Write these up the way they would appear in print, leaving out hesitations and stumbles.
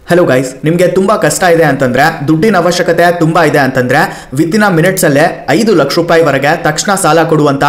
Hello guys, ನಿಮಗೆ ತುಂಬ ಕಷ್ಟ ಇದೆ ಅಂತಂದ್ರೆ, ದುಡ್ಡಿನ ಅವಶ್ಯಕತೆ ತುಂಬ ಇದೆ ಅಂತಂದ್ರೆ ವಿತಿನ್ ಮಿನಿಟ್ಸ್ ಅಲ್ಲೇ 5 ಲಕ್ಷ ರೂಪಾಯಿವರೆಗೆ ತಕ್ಷಣ ಸಾಲ ಕೊಡುವಂತ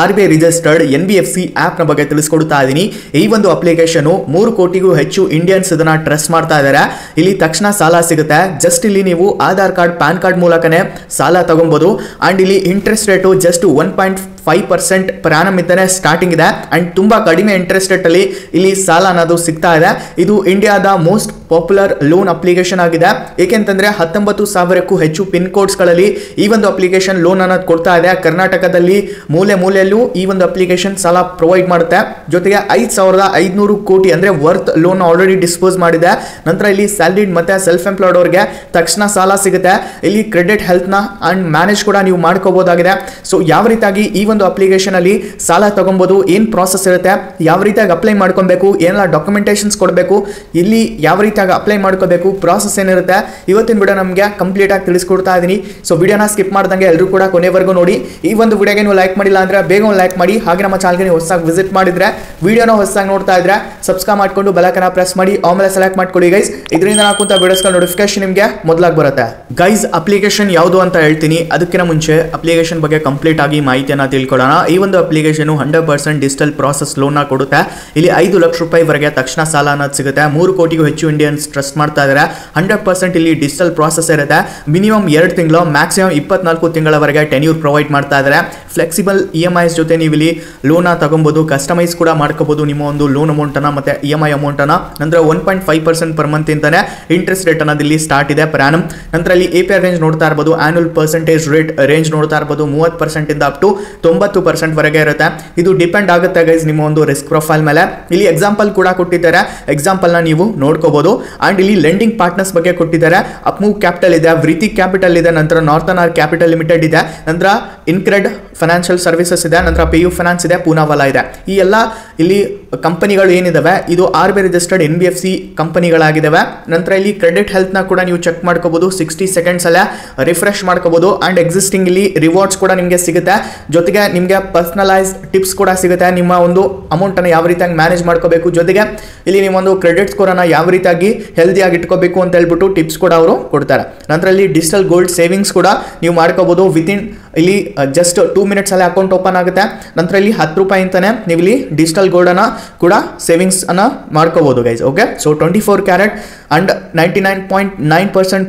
RBI ರಿಜಿಸ್ಟರ್ಡ್ NBFC ಆಪ್ ನ ಬಗ್ಗೆ ತಿಳಿಸ್ಕೊಡ್ತಾ ಇದ್ದೀನಿ. ಈ ಒಂದು ಅಪ್ಲಿಕೇಶನ್ 3 ಕೋಟಿಗೂ ಹೆಚ್ಚು ಇಂಡಿಯನ್ಸ್ ಇದನ್ನ ಟ್ರಸ್ಟ್ ಮಾಡ್ತಾ ಇದ್ದಾರೆ. ಇಲ್ಲಿ ತಕ್ಷಣ ಸಾಲ ಸಿಗುತ್ತೆ. ಜಸ್ಟ್ ಇಲ್ಲಿ ನೀವು ಆಧಾರ್ ಕಾರ್ಡ್, ಪ್ಯಾನ್ ಕಾರ್ಡ್ ಮೂಲಕನೇ ಸಾಲ ತಗೊಬಹುದು. ಅಂಡ್ ಇಲ್ಲಿ interest rate just 1.5% per annum ಇಂತಾನೆ ಸ್ಟಾರ್ಟಿಂಗ್ ಇದೆ. ಅಂಡ್ ತುಂಬಾ ಕಡಿಮೆ ಇಂಟ್ರೆಸ್ಟ್ ರೇಟ್ ಅಲ್ಲಿ ಇಲ್ಲಿ ಸಾಲ ಅನ್ನೋದು ಸಿಗ್ತಾ ಇದೆ. ಇದು ಇಂಡಿಯಾದ ಮೋಸ್ಟ್ ಪಾಪ್ಯುಲರ್ ಲೋನ್ ಅಪ್ಲಿಕೇಶನ್ ಆಗಿದೆ. ಏಕೆಂತಂದ್ರೆ 19,000ಕ್ಕೂ ಹೆಚ್ಚು ಪಿನ್ ಕೋಡ್ಸ್ ಗಳಲ್ಲಿ ಈ ಒಂದು ಅಪ್ಲಿಕೇಶನ್ ಲೋನ್ ಅನ್ನೋದು ಕೊಡ್ತಾ ಇದೆ. ಕರ್ನಾಟಕದಲ್ಲಿ ಮೂಲೆ ಮೂಲೆಯಲ್ಲೂ ಈ ಒಂದು ಅಪ್ಲಿಕೇಶನ್ ಸಾಲ ಪ್ರೊವೈಡ್ ಮಾಡುತ್ತೆ. ಜೊತೆಗೆ 5,500 ಕೋಟಿ ಅಂದ್ರೆ ವರ್ತ್ ಲೋನ್ ಆಲ್ರೆಡಿ ಡಿಸ್ಪೋಸ್ ಮಾಡಿದೆ. ನಂತರ ಇಲ್ಲಿ ಸ್ಯಾಲರಿಡ್ ಮತ್ತೆ ಸೆಲ್ಫ್ ಎಂಪ್ಲಾಯ್ಡ್ ಅವರಿಗೆ ತಕ್ಷಣ ಸಾಲ ಸಿಗುತ್ತೆ. ಇಲ್ಲಿ ಕ್ರೆಡಿಟ್ ಹೆಲ್ತ್ ನ ಅಂಡ್ ಮ್ಯಾನೇಜ್ ಕೂಡ ನೀವು ಮಾಡ್ಕೋಬಹುದಾಗಿದೆ. ಸೊ ಯಾವ ರೀತಿಯಾಗಿ ಈ ಒಂದು ಅಪ್ಲಿಕೇಶನ್ ಅಲ್ಲಿ ಸಾಲ ತಗೊಬಹುದು, ಏನ್ ಪ್ರಾಸೆಸ್ ಇರುತ್ತೆ, ಯಾವ ರೀತಿಯಾಗಿ ಅಪ್ಲೈ ಮಾಡ್ಕೊಬೇಕು, ಏನೆಲ್ಲ ಡಾಕ್ಯುಮೆಂಟೇಶನ್ಸ್ ಕೊಡಬೇಕು, ಇಲ್ಲಿ ಯಾವ ರೀತಿಯಾಗಿ ಅಪ್ಲೈ ಮಾಡ್ಕೋಬೇಕು, ಪ್ರಾಸೆಸ್ ಏನಿರುತ್ತೆ, ಇವತ್ತಿನ ವಿಡಿಯೋ ನಮಗೆ ಕಂಪ್ಲೀಟ್ ಆಗಿ ತಿಳಿಸ್ಕೊಡ್ತಾ ಇದೀನಿ. ಸೊ ವಿಡಿಯೋನ ಸ್ಕಿಪ್ ಮಾಡ್ದಂಗೆ ಎಲ್ಲರೂ ಕೂಡ ಕೊನೆವರೆಗೂ ನೋಡಿ. ಈ ಒಂದು ವಿಡಿಯೋಗೆ ನೀವು ಲೈಕ್ ಮಾಡಿಲ್ಲ ಅಂದ್ರೆ ಬೇಗ ಒಂದು ಲೈಕ್ ಮಾಡಿ. ಹಾಗೆ ನಮ್ಮ ಚಾನಲ್ಗೆ ನೀವು ಹೊಸದಾಗಿ ವಿಸಿಟ್ ಮಾಡಿದ್ರೆ, ವಿಡಿಯೋನ ಹೊಸದಾಗಿ ನೋಡ್ತಾ ಇದ್ರೆ ಸಬ್ಸ್ಕ್ರೈಬ್ ಮಾಡ್ಕೊಂಡು ಬೆಲ್ ಐಕಾನ್ ಪ್ರೆಸ್ ಮಾಡಿ ಆಮೇಲೆ ಸೆಲೆಕ್ಟ್ ಮಾಡ್ಕೊಳ್ಳಿ ಗೈಸ್. ಇದರಿಂದ ಹಾಕುವಂತ ವಿಡಿಯೋಸ್ಗಳ ನೋಟಿಫಿಕೇಶನ್ ನಿಮಗೆ ಮೊದಲಾಗಿ ಬರುತ್ತೆ. ಗೈಸ್, ಅಪ್ಲಿಕೇಶನ್ ಯಾವುದು ಅಂತ ಹೇಳ್ತೀನಿ. ಅದಕ್ಕಿಂತ ಮುಂಚೆ ಅಪ್ಲಿಕೇಶನ್ ಬಗ್ಗೆ ಕಂಪ್ಲೀಟ್ ಆಗಿ ಮಾಹಿತಿಯನ್ನ ತಿಳ್ಕೊಳ್ಳೋಣ. ಈ ಒಂದು ಅಪ್ಲಿಕೇಶನ್ 100% ಡಿಜಿಟಲ್ ಪ್ರಾಸೆಸ್ ಲೋನ್ ನ ಕೊಡುತ್ತೆ. ಇಲ್ಲಿ 5 ಲಕ್ಷ ರೂಪಾಯಿವರೆಗೆ ತಕ್ಷಣ ಸಾಲ ಅನ್ನೋದು ಸಿಗುತ್ತೆ. 3 ಕೋಟಿಗೂ ಹೆಚ್ಚು ಇಂಡಿಯನ್ಸ್ ಟ್ರಸ್ಟ್ ಮಾಡ್ತಾ ಇದ್ದಾರೆ. 100% ಇಲ್ಲಿ ಡಿಜಿಟಲ್ ಪ್ರಾಸೆಸ್ ಇರುತ್ತೆ. ಮಿನಿಮಮ್ 2 ತಿಂಗಳು, ಮ್ಯಾಕ್ಸಿಮಮ್ 24 ತಿಂಗಳವರೆಗೆ ಟೆನ್ಯೂರ್ ಪ್ರೊವೈಡ್ ಮಾಡ್ತಾ ಇದ್ದಾರೆ. ಫ್ಲೆಕ್ಸಿಬಲ್ EMIs ಜೊತೆ ನೀವು ಇಲ್ಲಿ ಲೋನ್ ತಗೊಬಹುದು. ಕಸ್ಟಮೈಸ್ ಕೂಡ ಮಾಡ್ಕೋಬಹುದು ನಿಮ್ಮ ಒಂದು ಲೋನ್ ಅಮೌಂಟ್ ಅನ್ನ ಮತ್ತೆ EMI ಅಮೌಂಟ್ ಅನ್ನ. ನಂತರ 1.5% ಪರ್ ಮಂತ್ ಇಂತಾನೆ ಇಂಟ್ರೆಸ್ಟ್ ರೇಟ್ ಅನ್ನೋದು ಇಲ್ಲಿ ಸ್ಟಾರ್ಟ್ ಇದೆ per annum. ನಂತರ ಇಲ್ಲಿ APR ರೇಂಜ್ ನೋಡ್ತಾ ಇರಬಹುದು. ಆನ್ಯುವಲ್ ಪರ್ಸೆಂಟೇಜ್ ರೇಟ್ ರೇಂಜ್ ನೋಡ್ತಾ ಇರಬಹುದು. 30% ಇಂದ ಅಪ್ ಟು 90% ವರೆಗೆ ಇರುತ್ತೆ. ಇದು ಡಿಪೆಂಡ್ ಆಗುತ್ತೆ ಗೈಸ್ ನಿಮ್ಮ ಒಂದು ರಿಸ್ಕ್ ಪ್ರೊಫೈಲ್ ಮೇಲೆ. ಇಲ್ಲಿ ಎಕ್ಸಾಂಪಲ್ ಕೂಡ ಕೊಟ್ಟಿದ್ದಾರೆ. ಎಕ್ಸಾಂಪಲ್ ನ ನೀವು ನೋಡ್ಕೋಬಹುದು. ಅಂಡ್ ಇಲ್ಲಿ ಲೆಂಡಿಂಗ್ ಪಾರ್ಟ್ನರ್ಸ್ ಬಗ್ಗೆ ಕೊಟ್ಟಿದ್ದಾರೆ. ಅಪ್ಮೂವ್ ಕ್ಯಾಪಿಟಲ್ ಇದೆ, ವ್ರಿತಿ ಕ್ಯಾಪಿಟಲ್ ಇದೆ, ನಂತರ ನಾರ್ಥನ್ ಆರ್ ಕ್ಯಾಪಿಟಲ್ ಲಿಮಿಟೆಡ್ ಇದೆ, ನಂತರ ಇನ್ಕ್ರೆಡ್ ಫೈನಾನ್ಷಿಯಲ್ ಸರ್ವಿಸಸ್ ಇದೆ, ನಂತರ PU ಫೈನಾನ್ಸ್ ಇದೆ, ಪೂನಾವಾಲಾ ಇದೆ. ಈ ಎಲ್ಲ ಇಲ್ಲಿ ಕಂಪನಿಗಳು ಏನಿದಾವೆ ಇದು RBI ರಿಜಿಸ್ಟರ್ಡ್ NBFC ಕಂಪನಿಗಳಾಗಿದ್ದಾವೆ. ನಂತರ ಇಲ್ಲಿ ಕ್ರೆಡಿಟ್ ಹೆಲ್ತ್ ನ ಕೂಡ ನೀವು ಚೆಕ್ ಮಾಡ್ಕೋಬಹುದು. 60 ಸೆಕೆಂಡ್ಸ್ ಅಲ್ಲೇ ರಿಫ್ರೆಶ್ ಮಾಡ್ಕೋಬಹುದು. ಅಂಡ್ ಎಕ್ಸಿಸ್ಟಿಂಗ್ ಇಲ್ಲಿ ರಿವಾರ್ಡ್ಸ್ ಕೂಡ ನಿಮಗೆ ಸಿಗುತ್ತೆ. ಜೊತೆಗೆ ನಿಮಗೆ ಪರ್ಸನಲೈಸ್ ಟಿಪ್ಸ್ ಕೂಡ ಸಿಗುತ್ತೆ. ನಿಮ್ಮ ಒಂದು ಅಮೌಂಟ್ ಅನ್ನು ಯಾವ ರೀತಿಯಾಗಿ ಮ್ಯಾನೇಜ್ ಮಾಡ್ಕೋಬೇಕು, ಜೊತೆಗೆ ಇಲ್ಲಿ ನಿಮ್ಮ ಒಂದು ಕ್ರೆಡಿಟ್ ಸ್ಕೋರ್ ಅನ್ನ ಯಾವ ರೀತಿಯಾಗಿ ಹೆಲ್ದಿಯಾಗಿ ಇಟ್ಕೋಬೇಕು ಅಂತ ಹೇಳ್ಬಿಟ್ಟು ಟಿಪ್ಸ್ ಕೂಡ ಅವರು ಕೊಡ್ತಾರೆ. ನಂತರ ಇಲ್ಲಿ ಡಿಜಿಟಲ್ ಗೋಲ್ಡ್ ಸೇವಿಂಗ್ಸ್ ಕೂಡ ನೀವು ಮಾಡ್ಕೋಬಹುದು. ವಿತಿನ್ ಇಲ್ಲಿ ಜಸ್ಟ್ 2 ಮಿನಿಟ್ಸ್ ಅಲ್ಲಿ ಅಕೌಂಟ್ ಓಪನ್ ಆಗುತ್ತೆ. ನಂತರ ಇಲ್ಲಿ 10 ರೂಪಾಯಿ ಅಂತಾನೆ ನೀವು ಇಲ್ಲಿ ಡಿಜಿಟಲ್ ಗೋಲ್ಡ್ ಅನ್ನ ಕೂಡ ಸೇವಿಂಗ್ಸ್ ಅನ್ನ ಮಾಡ್ಕೋಬಹುದು guys. Okay, so 24 carrot and 99.9%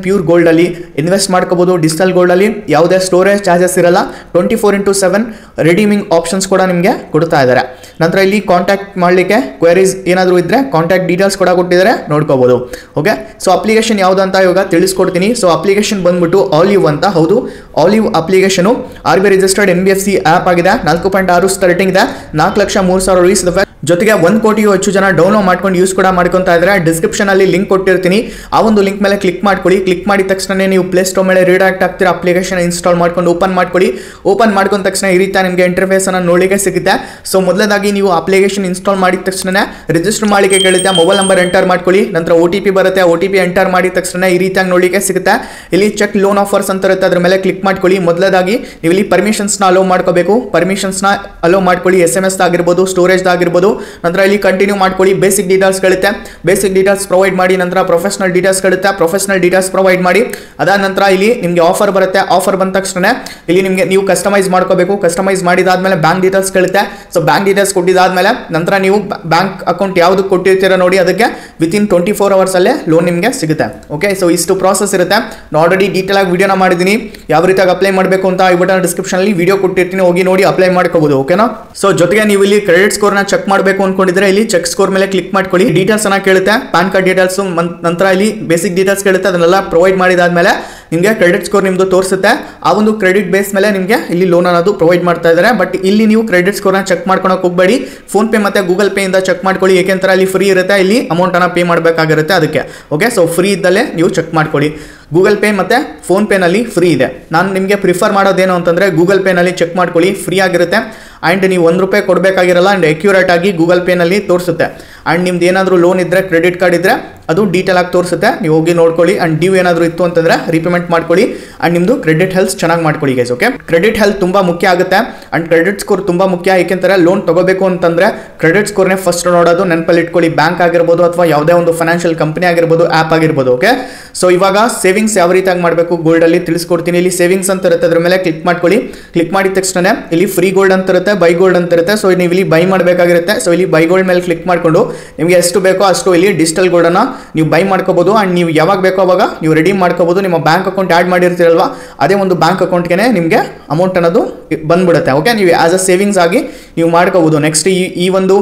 pure gold ಅಲ್ಲಿ ಇನ್ವೆಸ್ಟ್ ಮಾಡ್ಕೋಬಹುದು. ಡಿಜಿಟಲ್ ಗೋಲ್ಡ್ ಅಲ್ಲಿ ಯಾವುದೇ ಸ್ಟೋರೇಜ್ ಚಾರ್ಜಸ್ ಇರಲ್ಲ. 24/7 ರಿಡೀಮಿಂಗ್ ಆಪ್ಷನ್ಸ್ ಕೂಡ ನಿಮಗೆ ಕೊಡ್ತಾ ಇದ್ದಾರೆ. ನಂತರ ಇಲ್ಲಿ ಕಾಂಟ್ಯಾಕ್ಟ್ ಮಾಡಲಿಕ್ಕೆ ಕ್ವೆರೀಸ್ ಏನಾದರೂ ಇದ್ರೆ ಕಾಂಟ್ಯಾಕ್ಟ್ ಡೀಟೇಲ್ಸ್ ಕೂಡ ಕೊಟ್ಟಿದ್ದಾರೆ, ನೋಡ್ಕೋಬಹುದು. ಓಕೆ, ಸೊ ಅಪ್ಲಿಕೇಶನ್ ಯಾವುದು ಅಂತ ಇವಾಗ ತಿಳಿಸ್ಕೊಡ್ತೀನಿ. ಸೊ ಅಪ್ಲಿಕೇಶನ್ ಬಂದ್ಬಿಟ್ಟು ಆಲಿವ್ ಅಂತ. ಹೌದು, Olive application RBI registered NBFC app ಆಗಿದೆ. 4.6 ಸ್ಟಾರ್ಟಿಂಗ್ ಇದೆ. 4,03,000 ರೂಪೀಸ್ ಇದೆ. ಜೊತೆಗೆ 1 ಕೋಟಿಗೂ ಹೆಚ್ಚು ಜನ ಡೌನ್ಲೋಡ್ ಮಾಡ್ಕೊಂಡು ಯೂಸ್ ಕೂಡ ಮಾಡ್ಕೊಂತಾ ಇದ್ದಾರೆ. ಡಿಸ್ಕ್ರಿಪ್ಷನ್ ಅಲ್ಲಿ ಲಿಂಕ್ ಕೊಟ್ಟಿರ್ತೀನಿ. ಆ ಒಂದು ಲಿಂಕ್ ಮೇಲೆ ಕ್ಲಿಕ್ ಮಾಡ್ಕೊಳ್ಳಿ. ಕ್ಲಿಕ್ ಮಾಡಿದ ತಕ್ಷಣ ನೀವು ಪ್ಲೇ ಸ್ಟೋರ್ ಮೇಲೆ ರೀಡಾಕ್ಟ್ ಆಗ್ತೀರಾ. ಅಪ್ಲಿಕೇಶನ್ ಇನ್ಸ್ಟಾಲ್ ಮಾಡ್ಕೊಂಡು ಓಪನ್ ಮಾಡ್ಕೊಳ್ಳಿ. ಓಪನ್ ಮಾಡ್ಕೊಂಡ ತಕ್ಷಣ ಈ ರೀತಿ ನಿಮಗೆ ಇಂಟರ್ಫೇಸ್ ಅನ್ನು ನೋಡಲಿಕ್ಕೆ ಸಿಗುತ್ತೆ. ಸೊ ಮೊದಲನೇದಾಗಿ ನೀವು ಅಪ್ಲಿಕೇಶನ್ ಇನ್ಸ್ಟಾಲ್ ಮಾಡಿದ ತಕ್ಷಣ ರಿಜಿಸ್ಟರ್ ಮಾಡಲಿಕ್ಕೆ ಕೇಳುತ್ತೆ. ಮೊಬೈಲ್ ನಂಬರ್ ಎಂಟರ್ ಮಾಡ್ಕೊಳ್ಳಿ. ನಂತರ OTP ಬರುತ್ತೆ. OTP ಎಂಟರ್ ಮಾಡಿದ ತಕ್ಷಣ ಈ ರೀತಿಯಾಗಿ ನೋಡಲಿಕ್ಕೆ ಸಿಗುತ್ತೆ. ಇಲ್ಲಿ ಚೆಕ್ ಲೋನ್ ಆಫರ್ಸ್ ಅಂತ ಇರುತ್ತೆ, ಅದ್ರ ಮೇಲೆ ಕ್ಲಿಕ್ ಮಾಡ್ಕೊಳ್ಳಿ. ಮೊದಲನೇದಾಗಿ ನೀವು ಇಲ್ಲಿ ಪರ್ಮಿಷನ್ಸ್ ನ ಅಲೋ ಮಾಡ್ಕೋಬೇಕು. ಪರ್ಮಿಷನ್ಸ್ ನ ಅಲೋ ಮಾಡ್ಕೊಳ್ಳಿ. SMS ಆಗಿರ್ಬೋದು, ಸ್ಟೋರೇಜ್ ಆಗಿರ್ಬೋದು. ನಂತರ ಇಲ್ಲಿ ಕಂಟಿನ್ಯೂ ಮಾಡ್ಕೊಳ್ಳಿ. ಬೇಸಿಕ್ ಡೀಟೇಲ್ಸ್ കളുತ್ತೆ. ಬೇಸಿಕ್ ಡೀಟೇಲ್ಸ್ ಪ್ರೊವೈಡ್ ಮಾಡಿ. ನಂತರ ಪ್ರೊಫೆಷನಲ್ ಡೀಟೇಲ್ಸ್ കളുತ್ತೆ. ಪ್ರೊಫೆಷನಲ್ ಡೀಟೇಲ್ಸ್ ಪ್ರೊವೈಡ್ ಮಾಡಿ. ಅದಾದ ನಂತರ ಇಲ್ಲಿ ನಿಮಗೆ ಆಫರ್ ಬರುತ್ತೆ. ಆಫರ್ ಬಂದ ತಕ್ಷಣ ಇಲ್ಲಿ ನಿಮಗೆ ನೀವು ಕಸ್ಟಮೈಸ್ ಮಾಡ್ಕೋಬೇಕು. ಕಸ್ಟಮೈಸ್ ಮಾಡಿದಾದ್ಮೇಲೆ ಬ್ಯಾಂಕ್ ಡೀಟೇಲ್ಸ್ കളുತ್ತೆ. ಸೊ ಬ್ಯಾಂಕ್ ಡೀಟೇಲ್ಸ್ ಕೊಟ್ಟಿದ್ದಾದ್ಮೇಲೆ ನಂತರ ನೀವು ಬ್ಯಾಂಕ್ ಅಕೌಂಟ್ ಯಾವ್ದು ಕೊಟ್ಟಿರ್ತೀರಾ ನೋಡಿ, ಅದಕ್ಕೆ ವಿತಿನ್ 24 ಅವರ್ಸ್ ಅಲ್ಲೇ ಲೋನ್ ನಿಮಗೆ ಸಿಗುತ್ತೆ. ಓಕೆ, ಸೊ ಇಷ್ಟು ಪ್ರಾಸೆಸ್ ಇರುತ್ತೆ. ನಾನು ಆಲ್ರೆಡಿ ಡೀಟೇಲ್ ಆಗಿ ವಿಡಿಯೋನ ಮಾಡಿದ್ದೀನಿ. ಯಾವ ರೀತಿಯಾಗಿ ಅಪ್ಲೈ ಮಾಡಬೇಕು ಅಂತ ಈ ಬಟನ್ ಡಿಸ್ಕ್ರಿಪ್ಷನ್ ಅಲ್ಲಿ ವಿಡಿಯೋ ಕೊಟ್ಟಿರ್ತೀನಿ, ಹೋಗಿ ನೋಡಿ ಅಪ್ಲೈ ಮಾಡ್ಕೋಬಹುದು. ಓಕೆನಾ? ಸೊ ಜೊತೆಗೆ ನೀವು ಇಲ್ಲಿ ಕ್ರೆಡಿಟ್ ಸ್ಕೋರ್ ನ ಚೆಕ್ ಮಾಡಬೇಕು ಅನ್ಕೊಂಡಿದ್ರೆ ಇಲ್ಲಿ ಚೆಕ್ ಸ್ಕೋರ್ ಮೇಲೆ ಕ್ಲಿಕ್ ಮಾಡ್ಕೊಳ್ಳಿ. ಡೀಟೇಲ್ಸ್ ಅನ್ನ ಕೇಳುತ್ತೆ. ಪ್ಯಾನ್ ಕಾರ್ಡ್ ಡೀಟೇಲ್ಸ್, ನಂತರ ಇಲ್ಲಿ ಬೇಸಿಕ್ ಡೀಟೇಲ್ಸ್ ಕೇಳುತ್ತೆ. ಅದನ್ನೆಲ್ಲ ಪ್ರೊವೈಡ್ ಮಾಡಿದಾದ್ಮೇಲೆ ನಿಮಗೆ ಕ್ರೆಡಿಟ್ ಸ್ಕೋರ್ ನಿಮ್ದು ತೋರಿಸುತ್ತೆ. ಆ ಒಂದು ಕ್ರೆಡಿಟ್ ಬೇಸ್ ಮೇಲೆ ನಿಮಗೆ ಇಲ್ಲಿ ಲೋನ್ ಅನ್ನೋದು ಪ್ರೊವೈಡ್ ಮಾಡ್ತಾ ಇದ್ದಾರೆ. ಬಟ್ ಇಲ್ಲಿ ನೀವು ಕ್ರೆಡಿಟ್ ಸ್ಕೋರ್ ನ ಚೆಕ್ ಮಾಡ್ಕೊಳಕ್ ಹೋಗಬೇಡಿ. ಫೋನ್ ಪೇ ಮತ್ತೆ ಗೂಗಲ್ ಪೇ ಇಂದ ಚೆಕ್ ಮಾಡ್ಕೊಳ್ಳಿ. ಏಕೆಂದ್ರೆ ಅಲ್ಲಿ ಫ್ರೀ ಇರುತ್ತೆ. ಇಲ್ಲಿ ಅಮೌಂಟ್ ಅನ್ನ ಪೇ ಮಾಡಬೇಕಾಗಿರುತ್ತೆ ಅದಕ್ಕೆ. ಓಕೆ, ಸೊ ಫ್ರೀ ಇದ್ದಲ್ಲೇ ನೀವು ಚೆಕ್ ಮಾಡ್ಕೊಳ್ಳಿ. ಗೂಗಲ್ ಪೇ ಮತ್ತು ಫೋನ್ ಪೇನಲ್ಲಿ ಫ್ರೀ ಇದೆ. ನಾನು ನಿಮಗೆ ಪ್ರಿಫರ್ ಮಾಡೋದೇನು ಅಂತಂದರೆ ಗೂಗಲ್ ಪೇನಲ್ಲಿ ಚೆಕ್ ಮಾಡ್ಕೊಳ್ಳಿ, ಫ್ರೀ ಆಗಿರುತ್ತೆ. ಆ್ಯಂಡ್ ನೀವು 1 ರೂಪಾಯಿ ಕೊಡಬೇಕಾಗಿರಲ್ಲ. ಆ್ಯಂಡ್ ಅಕ್ಯುರೇಟ್ ಆಗಿ ಗೂಗಲ್ ಪೇನಲ್ಲಿ ತೋರಿಸುತ್ತೆ. ಆ್ಯಂಡ್ ನಿಮ್ದು ಏನಾದರೂ ಲೋನ್ ಇದ್ದರೆ ಕ್ರೆಡಿಟ್ ಕಾರ್ಡ್ ಇದ್ದರೆ ಅದು ಡೀಟೇಲ್ ಆಗಿ ತೋರಿಸುತ್ತೆ, ನೀವು ಹೋಗಿ ನೋಡ್ಕೊಳ್ಳಿ. ಆ್ಯಂಡ್ ಡ್ಯೂ ಏನಾದರೂ ಇತ್ತು ಅಂತಂದರೆ ರೀಪೇಮೆಂಟ್ ಮಾಡ್ಕೊಳ್ಳಿ. ಆ್ಯಂಡ್ ನಿಮ್ಮದು ಕ್ರೆಡಿಟ್ ಹೆಲ್ತ್ ಚೆನ್ನಾಗಿ ಮಾಡ್ಕೊಳ್ಳಿ ಗೈಸ್. ಓಕೆ, ಕ್ರೆಡಿಟ್ ಹೆಲ್ತ್ ತುಂಬ ಮುಖ್ಯ ಆಗುತ್ತೆ. ಆ್ಯಂಡ್ ಕ್ರೆಡಿಟ್ ಸ್ಕೋರ್ ತುಂಬ ಮುಖ್ಯ. ಏಕೆಂದರೆ ಲೋನ್ ತಗೋಬೇಕು ಅಂತಂದರೆ ಕ್ರೆಡಿಟ್ ಸ್ಕೋರ್ನೇ ಫಸ್ಟ್ ನೋಡೋದು, ನೆನಪಲ್ಲಿ ಇಟ್ಕೊಳ್ಳಿ. ಬ್ಯಾಂಕ್ ಆಗಿರ್ಬೋದು ಅಥವಾ ಯಾವುದೇ ಒಂದು ಫೈನಾನ್ಷಿಯಲ್ ಕಂಪನಿ ಆಗಿರ್ಬೋದು, ಆ್ಯಪ್ ಆಗಿರ್ಬೋದು. ಓಕೆ, ಸೊ ಇವಾಗ ಸೇವಿಂಗ್ಸ್ ಯಾವ ರೀತಿಯಾಗಿ ಮಾಡಬೇಕು ಗೋಲ್ಡಲ್ಲಿ ತಿಳಿಸ್ಕೊಡ್ತೀನಿ. ಇಲ್ಲಿ ಸೇವಿಂಗ್ಸ್ ಅಂತ ಇರುತ್ತೆ, ಅದ್ರ ಮೇಲೆ ಕ್ಲಿಕ್ ಮಾಡ್ಕೊಳ್ಳಿ. ಕ್ಲಿಕ್ ಮಾಡಿದ ತಕ್ಷಣ ಇಲ್ಲಿ ಫ್ರೀ ಗೋಲ್ಡ್ ಅಂತ ಇರುತ್ತೆ, ಬೈ ಗೋಲ್ಡ್ ಅಂತ ಇರುತ್ತೆ. ಸೊ ನೀವು ಇಲ್ಲಿ ಬೈ ಮಾಡಬೇಕಾಗಿರುತ್ತೆ. ಸೊ ಇಲ್ಲಿ ಬೈ ಗೋಲ್ಡ್ ಮೇಲೆ ಕ್ಲಿಕ್ ಮಾಡಿಕೊಂಡು ನಿಮಗೆ ಎಷ್ಟು ಬೇಕೋ ಅಷ್ಟು ಇಲ್ಲಿ ಡಿಜಿಟಲ್ ಗೋಲ್ಡನ್ನು ನೀವು ಬೈ ಮಾಡ್ಕೋಬಹುದು. ಆ್ಯಂಡ್ ನೀವು ಯಾವಾಗ ಬೇಕೋ ಅವಾಗ ನೀವು ರೆಡೀಮ್ ಮಾಡ್ಕೋಬಹುದು. ನಿಮ್ಮ ಬ್ಯಾಂಕ್ ಅಕೌಂಟ್ ಆ್ಯಡ್ ಮಾಡಿರ್ತೀರಲ್ವಾ, ಅದೇ ಒಂದು ಬ್ಯಾಂಕ್ ಅಕೌಂಟ್ಗೆ ನಿಮಗೆ ಅಮೌಂಟ್ ಅನ್ನೋದು ಬಂದ್ಬಿಡುತ್ತೆ. ಓಕೆ, ನೀವು ಆಸ್ ಅ ಸೇವಿಂಗ್ಸ್ ಆಗಿ ನೀವು ಮಾಡ್ಕೋಬಹುದು. ನೆಕ್ಸ್ಟ್ ಈ ಒಂದು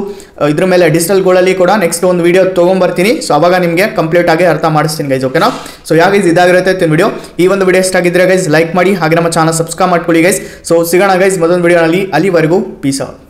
ಇದ್ರ ಮೇಲೆ ಡಿಜಿಟಲ್ ಗೋಲ್ಡಲ್ಲಿ ಕೂಡ ನೆಕ್ಸ್ಟ್ ಒಂದು ವಿಡಿಯೋ ತೊಗೊಂಬರ್ತೀನಿ. ಸೊ ಅವಾಗ ನಿಮಗೆ ಕಂಪ್ಲೀಟ್ ಆಗಿ ಅರ್ಥ ಮಾಡಿಸ್ತೀನಿ ಗೈಸ್. ಓಕೆನಾ, ಸೊ ಯಾವ ಗೈಸ್ ಇದಾಗಿರುತ್ತೆ ವಿಡಿಯೋ. ಈ ಒಂದು ವಿಡಿಯೋ ಇಷ್ಟ ಆಗಿದ್ರೆ ಗೈಸ್ ಲೈಕ್ ಮಾಡಿ, ಹಾಗೆ ನಮ್ಮ ಚಾನಲ್ ಸಬ್ಸ್ಕ್ರೈಬ್ ಮಾಡ್ಕೊಳ್ಳಿ ಗೈಸ್. ಸೊ ಸಿಗೋಣ ಗೈಸ್ ಮತ್ತೊಂದು ವಿಡಿಯೋನಲ್ಲಿ. ಅಲ್ಲಿವರೆಗೂ ಪೀಸ್ ಔಟ್.